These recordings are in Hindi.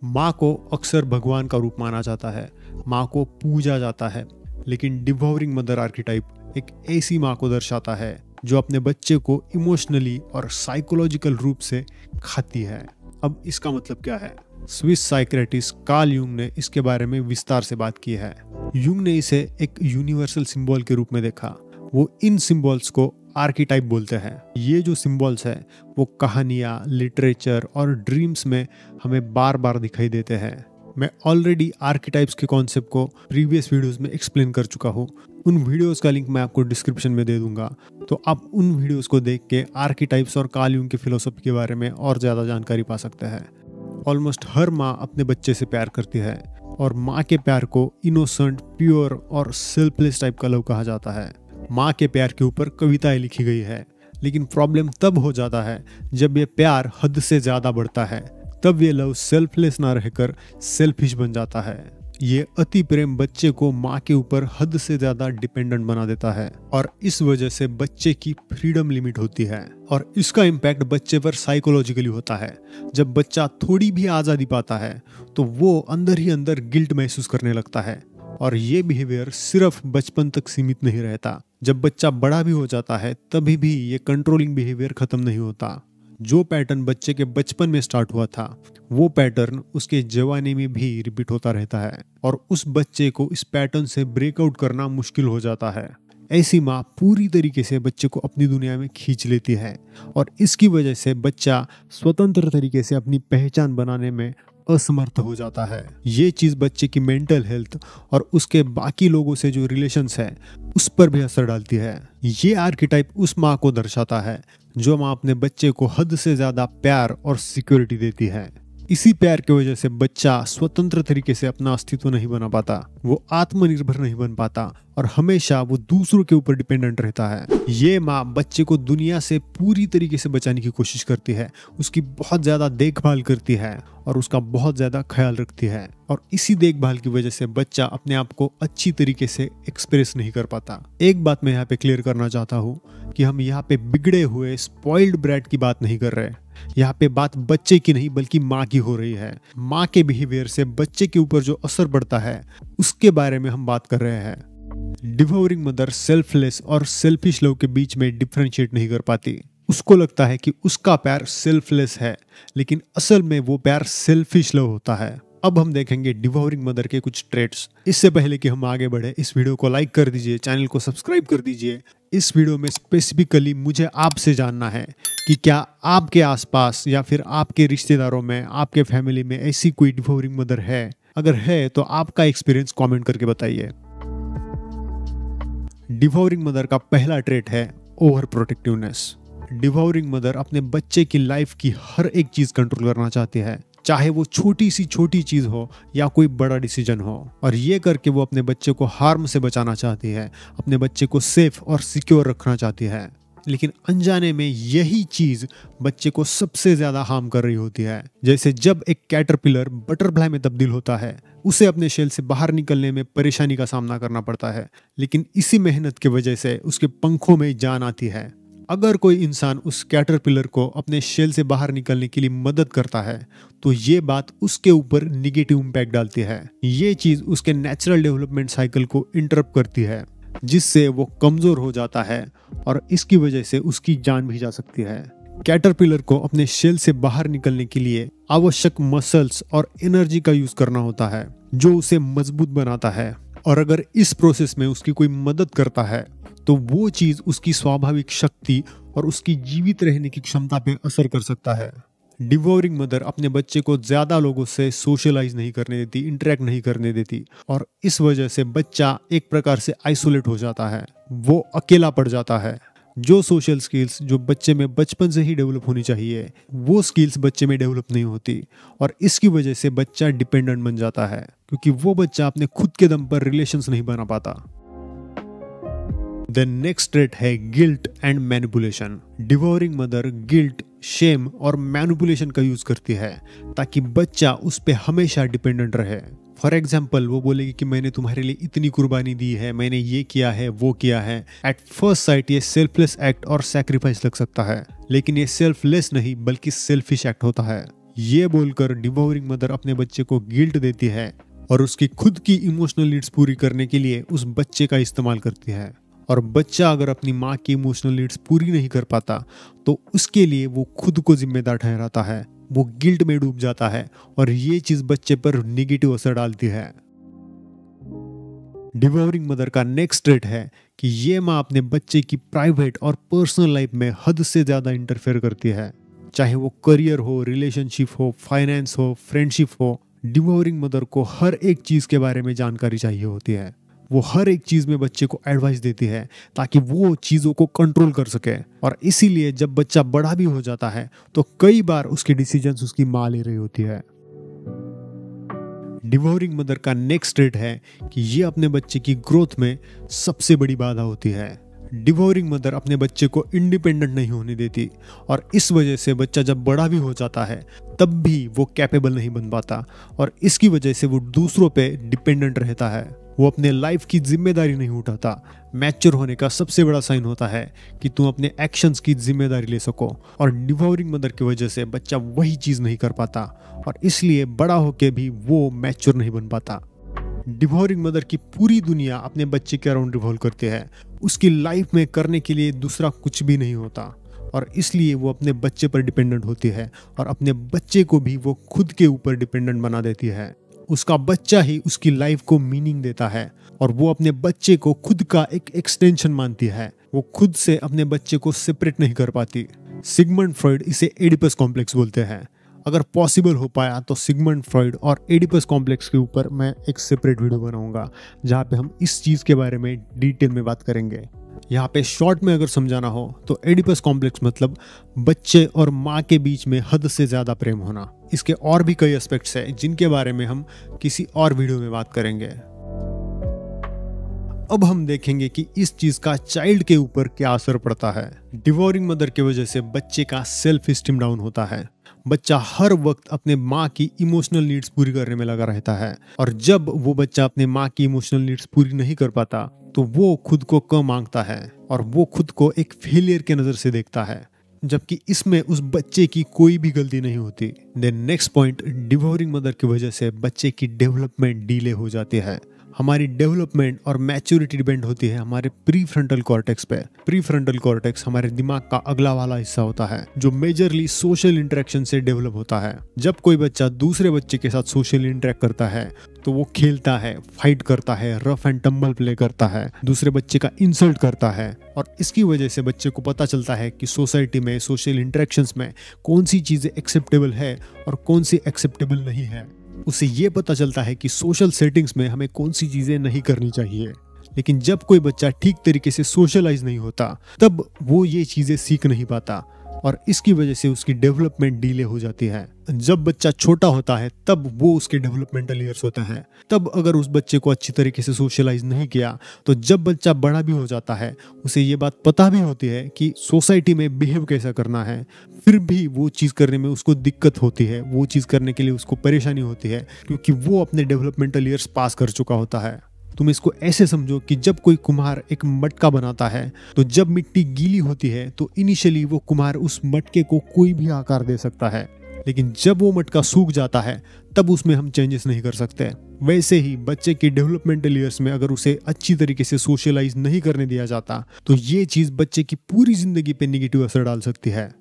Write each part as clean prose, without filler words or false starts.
माँ को अक्सर भगवान का रूप माना जाता है, माँ को पूजा जाता है, लेकिन डिवोरिंग मदर आर्किटाइप एक ऐसी माँ को दर्शाता है जो अपने बच्चे को इमोशनली और साइकोलॉजिकल रूप से खाती है। अब इसका मतलब क्या है? स्विस साइकियाट्रिस्ट कार्ल युंग ने इसके बारे में विस्तार से बात की है। युंग ने इसे एक यूनिवर्सल सिंबल के रूप में देखा। वो इन सिंबल्स को आर्किटाइप बोलते हैं। ये जो सिंबल्स है वो कहानियाँ, लिटरेचर और ड्रीम्स में हमें बार बार दिखाई देते हैं। मैं ऑलरेडी आर्किटाइप्स के कॉन्सेप्ट को प्रीवियस वीडियोस में एक्सप्लेन कर चुका हूँ। उन वीडियोस का लिंक मैं आपको डिस्क्रिप्शन में दे दूंगा, तो आप उन वीडियोस को देख के आर्किटाइप्स और कार्ल युंग की फिलोसफी के बारे में और ज़्यादा जानकारी पा सकते हैं। ऑलमोस्ट हर माँ अपने बच्चे से प्यार करती है और माँ के प्यार को इनोसेंट, प्योर और सेल्फलेस टाइप का लव कहा जाता है। माँ के प्यार के ऊपर कविताएं लिखी गई है, लेकिन प्रॉब्लम तब हो जाता है जब ये प्यार हद से ज़्यादा बढ़ता है। तब ये लव सेल्फलेस ना रहकर सेल्फिश बन जाता है। ये अति प्रेम बच्चे को माँ के ऊपर हद से ज्यादा डिपेंडेंट बना देता है और इस वजह से बच्चे की फ्रीडम लिमिट होती है और इसका इम्पैक्ट बच्चे पर साइकोलॉजिकली होता है। जब बच्चा थोड़ी भी आज़ादी पाता है तो वो अंदर ही अंदर गिल्ट महसूस करने लगता है और ये बिहेवियर सिर्फ बचपन तक सीमित नहीं रहता। जब बच्चा बड़ा भी हो जाता है तभी भी ये कंट्रोलिंग बिहेवियर खत्म नहीं होता। जो पैटर्न बच्चे के बचपन में स्टार्ट हुआ था वो पैटर्न उसके जवानी में भी रिपीट होता रहता है और उस बच्चे को इस पैटर्न से ब्रेकआउट करना मुश्किल हो जाता है। ऐसी माँ पूरी तरीके से बच्चे को अपनी दुनिया में खींच लेती है और इसकी वजह से बच्चा स्वतंत्र तरीके से अपनी पहचान बनाने में असमर्थ हो जाता है। ये चीज़ बच्चे की मेंटल हेल्थ और उसके बाकी लोगों से जो रिलेशंस है उस पर भी असर डालती है। ये आर्किटाइप उस माँ को दर्शाता है जो माँ अपने बच्चे को हद से ज़्यादा प्यार और सिक्योरिटी देती है। इसी प्यार की वजह से बच्चा स्वतंत्र तरीके से अपना अस्तित्व नहीं बना पाता, वो आत्मनिर्भर नहीं बन पाता और हमेशा वो दूसरों के ऊपर डिपेंडेंट रहता है। ये माँ बच्चे को दुनिया से पूरी तरीके से बचाने की कोशिश करती है, उसकी बहुत ज़्यादा देखभाल करती है और उसका बहुत ज़्यादा ख्याल रखती है और इसी देखभाल की वजह से बच्चा अपने आप को अच्छी तरीके से एक्सप्रेस नहीं कर पाता। एक बात मैं यहाँ पे क्लियर करना चाहता हूँ कि हम यहाँ पे बिगड़े हुए स्पॉइल्ड ब्रैट की बात नहीं कर रहे। यहाँ पे बात बच्चे की नहीं बल्कि माँ की हो रही है। माँ के बिहेवियर से बच्चे के ऊपर जो असर पड़ता है उसके बारे में हम बात कर रहे हैं। डिवोरिंग मदर सेल्फलेस और सेल्फिश लव के बीच में डिफरेंशिएट नहीं कर पाती। उसको लगता है कि उसका प्यार सेल्फलेस है, लेकिन असल में वो प्यार सेल्फिश लव होता है। अब हम देखेंगे डिवोरिंग मदर के कुछ ट्रेट्स। इससे पहले कि हम आगे बढ़े, इस वीडियो को लाइक कर दीजिए, चैनल को सब्सक्राइब कर दीजिए। इस वीडियो में स्पेसिफिकली मुझे आपसे जानना है कि क्या आपके आसपास या फिर आपके रिश्तेदारों में, आपके फैमिली में ऐसी कोई डिवोरिंग मदर है? अगर है तो आपका एक्सपीरियंस कमेंट करके बताइए। डिवोरिंग मदर का पहला ट्रेट है ओवर प्रोटेक्टिवनेस। डिवोरिंग मदर अपने बच्चे की लाइफ की हर एक चीज कंट्रोल करना चाहती है, चाहे वो छोटी सी छोटी चीज हो या कोई बड़ा डिसीजन हो, और ये करके वो अपने बच्चे को हार्म से बचाना चाहती है, अपने बच्चे को सेफ और सिक्योर रखना चाहती है। लेकिन अनजाने में यही चीज बच्चे को सबसे ज्यादा हार्म कर रही होती है। जैसे जब एक कैटरपिलर बटरफ्लाई में तब्दील होता है, उसे अपने शेल से बाहर निकलने में परेशानी का सामना करना पड़ता है, लेकिन इसी मेहनत की वजह से उसके पंखों में जान आती है। अगर कोई इंसान उस कैटरपिलर को अपने शेल से बाहर निकलने के लिए मदद करता है तो ये बात उसके ऊपर निगेटिव इम्पैक्ट डालती है। ये चीज उसके नेचुरल डेवलपमेंट साइकिल को इंटरप्ट करती है, जिससे वो कमजोर हो जाता है और इसकी वजह से उसकी जान भी जा सकती है। कैटरपिलर को अपने शेल से बाहर निकलने के लिए आवश्यक मसल्स और एनर्जी का यूज करना होता है जो उसे मजबूत बनाता है, और अगर इस प्रोसेस में उसकी कोई मदद करता है तो वो चीज उसकी स्वाभाविक शक्ति और उसकी जीवित रहने की क्षमता पे असर कर सकता है। डिवोरिंग मदर अपने बच्चे को ज्यादा लोगों से सोशलाइज नहीं करने देती, इंटरेक्ट नहीं करने देती, और इस वजह से बच्चा एक प्रकार से आइसोलेट हो जाता है, वो अकेला पड़ जाता है। जो सोशल स्किल्स जो बच्चे में बचपन से ही डेवलप होनी चाहिए वो स्किल्स बच्चे में डेवलप नहीं होती और इसकी वजह से बच्चा डिपेंडेंट बन जाता है, क्योंकि वो बच्चा अपने खुद के दम पर रिलेशंस नहीं बना पाता। द नेक्स्ट ट्रेट है guilt and manipulation. Devouring mother guilt, shame और मैनिपुलेशन का यूज करती है ताकि बच्चा उस पे हमेशा डिपेंडेंट रहे। फॉर एग्जाम्पल, वो बोलेगी कि मैंने तुम्हारे लिए इतनी कुर्बानी दी है, मैंने ये किया है, वो किया है। एट फर्स्ट साइट ये सेल्फलेस एक्ट और सैक्रिफाइस लग सकता है, लेकिन ये सेल्फलेस नहीं बल्कि सेल्फिश एक्ट होता है। ये बोलकर डिवोरिंग मदर अपने बच्चे को गिल्ट देती है और उसकी खुद की इमोशनल नीड्स पूरी करने के लिए उस बच्चे का इस्तेमाल करती है। और बच्चा अगर अपनी माँ की इमोशनल नीड्स पूरी नहीं कर पाता तो उसके लिए वो खुद को जिम्मेदार ठहराता है, वो गिल्ट में डूब जाता है और ये चीज बच्चे पर नेगेटिव असर डालती है। डिवोरिंग मदर का नेक्स्ट ट्रेट है कि ये माँ अपने बच्चे की प्राइवेट और पर्सनल लाइफ में हद से ज्यादा इंटरफेयर करती है, चाहे वो करियर हो, रिलेशनशिप हो, फाइनेंस हो, फ्रेंडशिप हो। डिवोरिंग मदर को हर एक चीज के बारे में जानकारी चाहिए होती है। वो हर एक चीज में बच्चे को एडवाइस देती है ताकि वो चीजों को कंट्रोल कर सके। और इसीलिए जब बच्चा बड़ा भी हो जाता है तो कई बार उसके डिसीजंस उसकी माँ ले रही होती है। डिवोरिंग मदर का नेक्स्ट ट्रेट है कि ये अपने बच्चे की ग्रोथ में सबसे बड़ी बाधा होती है। डिवोरिंग मदर अपने बच्चे को इंडिपेंडेंट नहीं होने देती और इस वजह से बच्चा जब बड़ा भी हो जाता है तब भी वो कैपेबल नहीं बन पाता और इसकी वजह से वो दूसरों पे डिपेंडेंट रहता है। वो अपने लाइफ की जिम्मेदारी नहीं उठाता। मैच्योर होने का सबसे बड़ा साइन होता है कि तुम अपने एक्शंस की जिम्मेदारी ले सको और डिवोरिंग मदर की वजह से बच्चा वही चीज नहीं कर पाता और इसलिए बड़ा होके भी वो मैच्योर नहीं बन पाता। डिवोरिंग मदर की पूरी दुनिया अपने बच्चे के अराउंड रिवॉल्व करती है। उसकी लाइफ में करने के लिए दूसरा कुछ भी नहीं होता और इसलिए वो अपने बच्चे पर डिपेंडेंट होती है और अपने बच्चे को भी वो खुद के ऊपर डिपेंडेंट बना देती है। उसका बच्चा ही उसकी लाइफ को मीनिंग देता है और वो अपने बच्चे को खुद का एक एक्सटेंशन मानती है। वो खुद से अपने बच्चे को सेपरेट नहीं कर पाती। सिगमंड फ्रॉइड इसे एडिपस कॉम्प्लेक्स बोलते हैं। अगर पॉसिबल हो पाया तो सिगमंड फ्रॉइड और एडिपस कॉम्प्लेक्स के ऊपर मैं एक सेपरेट वीडियो बनाऊंगा जहाँ पे हम इस चीज़ के बारे में डिटेल में बात करेंगे। यहाँ पे शॉर्ट में अगर समझाना हो तो एडिपस कॉम्प्लेक्स मतलब बच्चे और माँ के बीच में हद से ज़्यादा प्रेम होना। इसके और भी कई एस्पेक्ट्स हैं जिनके बारे में हम किसी और वीडियो में बात करेंगे। अब हम देखेंगे कि इस चीज का चाइल्ड के ऊपर क्या असर पड़ता है। डिवोरिंग मदर की वजह से बच्चे का सेल्फ स्टीम डाउन होता है। बच्चा हर वक्त अपने माँ की इमोशनल नीड्स पूरी करने में लगा रहता है और जब वो बच्चा अपने माँ की इमोशनल नीड्स पूरी नहीं कर पाता तो वो खुद को कम मांगता है और वो खुद को एक फेलियर के नजर से देखता है, जबकि इसमें उस बच्चे की कोई भी गलती नहीं होती। Then next point, devouring mother की वजह से बच्चे की डेवलपमेंट डिले हो जाती है। हमारी डेवलपमेंट और मैच्योरिटी डिपेंड होती है हमारे प्री फ्रंटल कॉर्टेक्स पे। प्री फ्रंटल कॉर्टेक्स हमारे दिमाग का अगला वाला हिस्सा होता है जो मेजरली सोशल इंटरेक्शन से डेवलप होता है। जब कोई बच्चा दूसरे बच्चे के साथ सोशली इंटरेक्ट करता है तो वो खेलता है, फाइट करता है, रफ एंड टम्बल प्ले करता है, दूसरे बच्चे का इंसल्ट करता है और इसकी वजह से बच्चे को पता चलता है कि सोसाइटी में, सोशल इंटरेक्शंस में कौन सी चीज़ें एक्सेप्टेबल है और कौन सी एक्सेप्टेबल नहीं है। उसे ये पता चलता है कि सोशल सेटिंग्स में हमें कौन सी चीज़ें नहीं करनी चाहिए। लेकिन जब कोई बच्चा ठीक तरीके से सोशलाइज नहीं होता तब वो ये चीज़ें सीख नहीं पाता और इसकी वजह से उसकी डेवलपमेंट डिले हो जाती है। जब बच्चा छोटा होता है तब वो उसके डेवलपमेंटल ईयर्स होते हैं। तब अगर उस बच्चे को अच्छी तरीके से सोशलाइज नहीं किया तो जब बच्चा बड़ा भी हो जाता है उसे ये बात पता भी होती है कि सोसाइटी में बिहेव कैसा करना है, फिर भी वो चीज़ करने में उसको दिक्कत होती है, वो चीज़ करने के लिए उसको परेशानी होती है क्योंकि वो अपने डेवलपमेंटल ईयर्स पास कर चुका होता है। तुम इसको ऐसे समझो कि जब कोई कुम्हार एक मटका बनाता है तो जब मिट्टी गीली होती है तो इनिशियली वो कुम्हार उस मटके को कोई भी आकार दे सकता है, लेकिन जब वो मटका सूख जाता है तब उसमें हम चेंजेस नहीं कर सकते। वैसे ही बच्चे के डेवलपमेंटल ईयर्स में अगर उसे अच्छी तरीके से सोशलाइज नहीं करने दिया जाता तो ये चीज़ बच्चे की पूरी जिंदगी पे नेगेटिव असर डाल सकती है।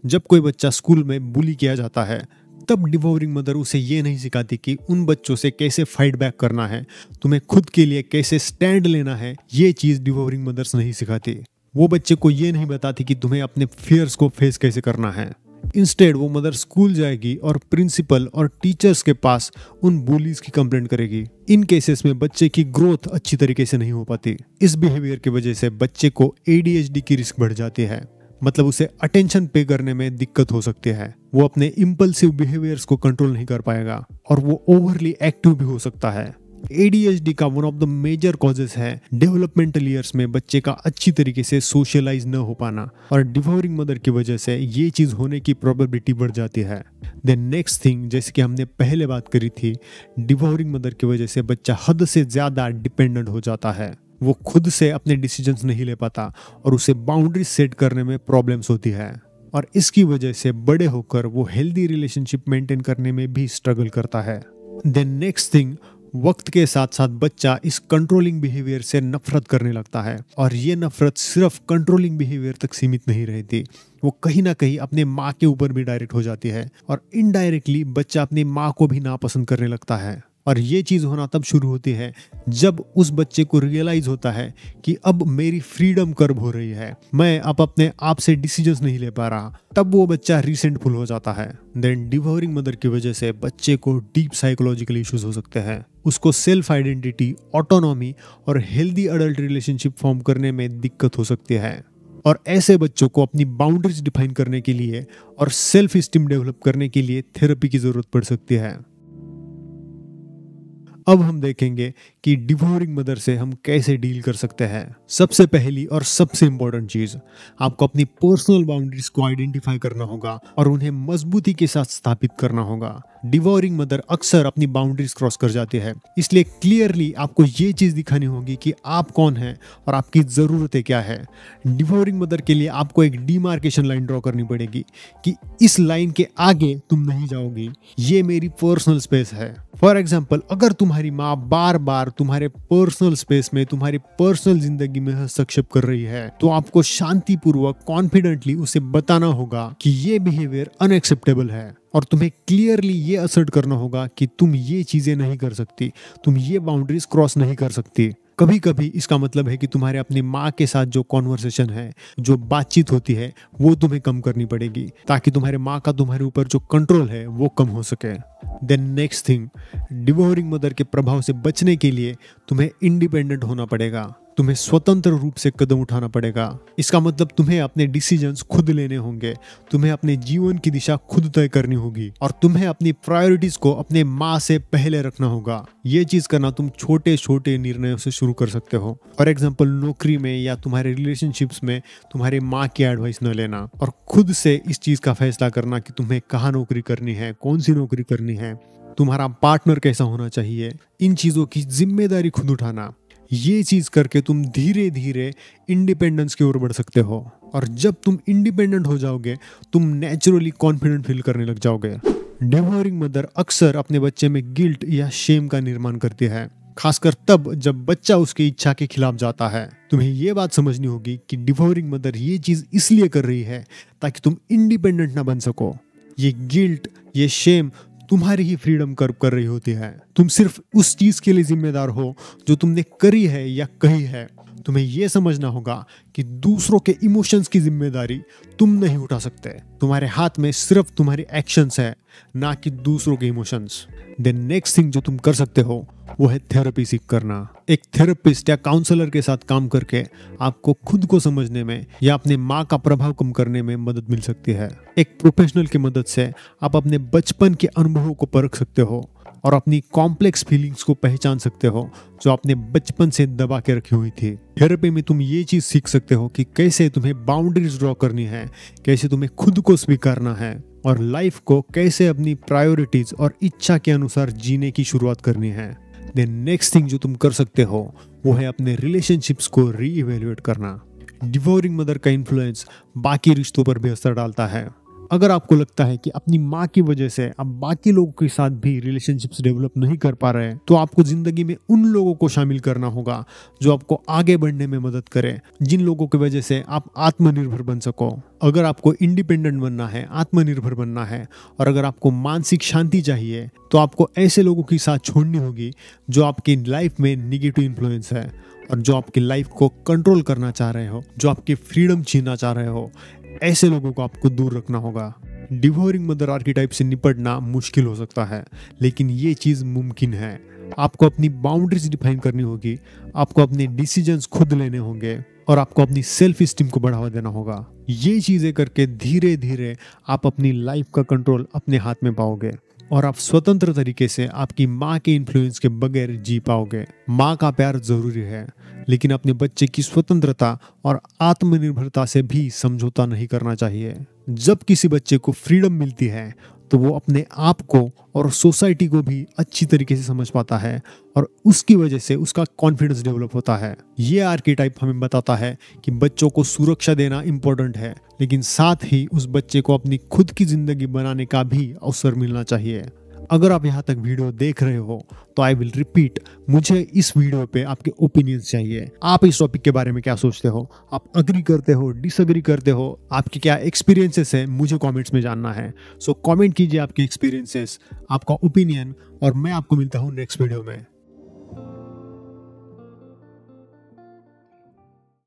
जब कोई बच्चा स्कूल में बुली किया जाता है तब डिवोरिंग मदर उसे ये नहीं सिखाती कि उन बच्चों से कैसे फाइट बैक करना है, तुम्हें खुद के लिए कैसे स्टैंड लेना है। ये चीज़ डिवोरिंग मदर्स नहीं सिखाती। वो बच्चे को ये नहीं बताती कि तुम्हें अपने फियर्स को फेस कैसे करना है। इंस्टेड वो मदर स्कूल जाएगी और प्रिंसिपल और टीचर्स के पास उन बुलीज की कंप्लेंट करेगी। इन केसेस में बच्चे की ग्रोथ अच्छी तरीके से नहीं हो पाती। इस बिहेवियर की वजह से बच्चे को ADHD की रिस्क बढ़ जाती है, मतलब उसे अटेंशन पे करने में दिक्कत हो सकती है। वो अपने इम्पल्सिव बिहेवियर्स को कंट्रोल नहीं कर पाएगा और वो ओवरली एक्टिव भी हो सकता है। ADHD का one of the major causes है डेवलपमेंटल ईयर्स में बच्चे का अच्छी तरीके से सोशलाइज न हो पाना और डिवोरिंग मदर की वजह से ये चीज़ होने की प्रोबेबिलिटी बढ़ जाती है। देन नेक्स्ट थिंग, जैसे कि हमने पहले बात करी थी, डिवोरिंग मदर की वजह से बच्चा हद से ज़्यादा डिपेंडेंट हो जाता है। वो खुद से अपने डिसीजंस नहीं ले पाता और उसे बाउंड्री सेट करने में प्रॉब्लम्स होती है। और इसकी वजह से बड़े होकर वो हेल्दी रिलेशनशिप मेंटेन करने में भी स्ट्रगल करता है। देन नेक्स्ट थिंग, वक्त के साथ साथ बच्चा इस कंट्रोलिंग बिहेवियर से नफरत करने लगता है और ये नफरत सिर्फ कंट्रोलिंग बिहेवियर तक सीमित नहीं रहती, वो कहीं ना कहीं अपने माँ के ऊपर भी डायरेक्ट हो जाती है और इनडायरेक्टली बच्चा अपनी माँ को भी नापसंद करने लगता है। और ये चीज़ होना तब शुरू होती है जब उस बच्चे को रियलाइज होता है कि अब मेरी फ्रीडम कर्व हो रही है, मैं अब अपने आप से डिसीजंस नहीं ले पा रहा, तब वो बच्चा रिसेंटफुल हो जाता है। देन डिवोरिंग मदर की वजह से बच्चे को डीप साइकोलॉजिकल इश्यूज हो सकते हैं, उसको सेल्फ आइडेंटिटी, ऑटोनॉमी और हेल्दी अडल्ट रिलेशनशिप फॉर्म करने में दिक्कत हो सकती है। और ऐसे बच्चों को अपनी बाउंड्रीज डिफाइन करने के लिए और सेल्फ स्टीम डेवलप करने के लिए थेरेपी की जरूरत पड़ सकती है। अब हम देखेंगे कि डिवोरिंग मदर से हम कैसे डील कर सकते हैं। सबसे पहली और सबसे इंपॉर्टेंट चीज, आपको अपनी पर्सनल बाउंड्रीज को आइडेंटिफाई करना होगा और उन्हें मजबूती के साथ स्थापित करना होगा। डिवोरिंग मदर अक्सर अपनी बाउंड्रीज क्रॉस कर जाती है, इसलिए क्लियरली आपको ये चीज दिखानी होगी कि आप कौन हैं और आपकी जरूरतें क्या है। डिवोरिंग मदर के लिए आपको एक डिमार्केशन लाइन ड्रॉ करनी पड़ेगी कि इस लाइन के आगे तुम नहीं जाओगी, ये मेरी पर्सनल स्पेस है। फॉर एग्जाम्पल, अगर तुम्हारी माँ बार बार तुम्हारे पर्सनल स्पेस में, तुम्हारी पर्सनल जिंदगी में हस्तक्षेप कर रही है, तो आपको शांतिपूर्वक कॉन्फिडेंटली उसे बताना होगा कि ये बिहेवियर अनएक्सेप्टेबल है और तुम्हें क्लियरली ये असर्ट करना होगा कि तुम ये चीजें नहीं कर सकती, तुम ये बाउंड्रीज क्रॉस नहीं कर सकती। कभी कभी इसका मतलब है कि तुम्हारे अपनी माँ के साथ जो कॉन्वर्सेशन है, जो बातचीत होती है, वो तुम्हें कम करनी पड़ेगी ताकि तुम्हारे माँ का तुम्हारे ऊपर जो कंट्रोल है वो कम हो सके। Then next thing, devouring mother के प्रभाव से बचने के लिए तुम्हें इंडिपेंडेंट होना पड़ेगा, तुम्हें स्वतंत्र रूप से कदम उठाना पड़ेगा। इसका मतलब तुम्हें अपने डिसीजंस खुद लेने होंगे, तुम्हें अपने जीवन की दिशा खुद तय करनी होगी और तुम्हें अपनी प्रायोरिटीज को अपने माँ से पहले रखना होगा। ये चीज करना तुम छोटे छोटे निर्णयों से शुरू कर सकते हो। फॉर एग्जाम्पल, नौकरी में या तुम्हारे रिलेशनशिप्स में तुम्हारे माँ की एडवाइस न लेना और खुद से इस चीज का फैसला करना कि तुम्हें कहाँ नौकरी करनी है, कौन सी नौकरी करनी है, तुम्हारा पार्टनर कैसा होना चाहिए, इन चीजों की जिम्मेदारी खुद उठाना। ये चीज करके तुम धीरे धीरे इंडिपेंडेंस की ओर बढ़ सकते हो और जब तुम इंडिपेंडेंट हो जाओगे तुम नेचुरली कॉन्फिडेंट फील करने लग जाओगे। डिवोरिंग मदर अक्सर अपने बच्चे में गिल्ट या शेम का निर्माण करती है, खासकर तब जब बच्चा उसकी इच्छा के खिलाफ जाता है। तुम्हें ये बात समझनी होगी कि डिवोरिंग मदर ये चीज इसलिए कर रही है ताकि तुम इंडिपेंडेंट ना बन सको। ये गिल्ट, ये शेम तुम्हारी ही फ्रीडम कर्व कर रही होती है। तुम सिर्फ उस चीज के लिए जिम्मेदार हो जो तुमने करी है या कही है। तुम्हें यह समझना होगा कि दूसरों के इमोशंस की जिम्मेदारी तुम नहीं उठा सकते। तुम्हारे हाथ में सिर्फ तुम्हारी एक्शंस है, ना कि दूसरों के इमोशंस। देन नेक्स्ट थिंग जो तुम कर सकते हो वो है थेरेपी सीख करना। एक थेरेपिस्ट या काउंसलर के साथ काम करके आपको खुद को समझने में या अपने माँ का प्रभाव कम करने में मदद मिल सकती है। एक प्रोफेशनल की मदद से आप अपने बचपन के अनुभवों को परख सकते हो और अपनी कॉम्प्लेक्स फीलिंग्स को पहचान सकते हो जो आपने बचपन से दबा के रखी हुई थी। थेरेपी में तुम ये चीज सीख सकते हो कि कैसे तुम्हें बाउंड्रीज ड्रॉ करनी है, कैसे तुम्हें खुद को स्वीकारना है और लाइफ को कैसे अपनी प्रायोरिटीज और इच्छा के अनुसार जीने की शुरुआत करनी है। देन नेक्स्ट थिंग जो तुम कर सकते हो वो है अपने रिलेशनशिप्स को रीइवैल्यूएट करना। डिवोरिंग मदर का इन्फ्लुएंस बाकी रिश्तों पर भी असर डालता है। अगर आपको लगता है कि अपनी माँ की वजह से आप बाकी लोगों के साथ भी रिलेशनशिप्स डेवलप नहीं कर पा रहे हैं, तो आपको जिंदगी में उन लोगों को शामिल करना होगा जो आपको आगे बढ़ने में मदद करें, जिन लोगों की वजह से आप आत्मनिर्भर बन सको। अगर आपको इंडिपेंडेंट बनना है, आत्मनिर्भर बनना है और अगर आपको मानसिक शांति चाहिए, तो आपको ऐसे लोगों की साथ छोड़नी होगी जो आपकी लाइफ में निगेटिव इन्फ्लुएंस है और जो आपकी लाइफ को कंट्रोल करना चाह रहे हो, जो आपकी फ्रीडम छीनना चाह रहे हो। ऐसे लोगों को आपको दूर रखना होगा। डिवोरिंग मदर आर्किटाइप से निपटना मुश्किल हो सकता है, लेकिन ये चीज मुमकिन है। आपको अपनी बाउंड्रीज डिफाइन करनी होगी, आपको अपने डिसीजंस खुद लेने होंगे और आपको अपनी सेल्फ स्टीम को बढ़ावा देना होगा। ये चीजें करके धीरे धीरे आप अपनी लाइफ का कंट्रोल अपने हाथ में पाओगे और आप स्वतंत्र तरीके से आपकी माँ के इन्फ्लुएंस के बगैर जी पाओगे। माँ का प्यार जरूरी है, लेकिन अपने बच्चे की स्वतंत्रता और आत्मनिर्भरता से भी समझौता नहीं करना चाहिए। जब किसी बच्चे को फ्रीडम मिलती है तो वो अपने आप को और सोसाइटी को भी अच्छी तरीके से समझ पाता है और उसकी वजह से उसका कॉन्फिडेंस डेवलप होता है। ये आर्केटाइप हमें बताता है कि बच्चों को सुरक्षा देना इम्पोर्टेंट है, लेकिन साथ ही उस बच्चे को अपनी खुद की जिंदगी बनाने का भी अवसर मिलना चाहिए। अगर आप यहाँ तक वीडियो देख रहे हो तो आई विल रिपीट, मुझे इस वीडियो पे आपके ओपिनियंस चाहिए। आप इस टॉपिक के बारे में क्या सोचते हो? आप अग्री करते हो, डिसअग्री करते हो? आपके क्या एक्सपीरियंसेस है, मुझे कमेंट्स में जानना है। सो कमेंट कीजिए आपके एक्सपीरियंसेस, आपका ओपिनियन, और मैं आपको मिलता हूँ नेक्स्ट वीडियो में।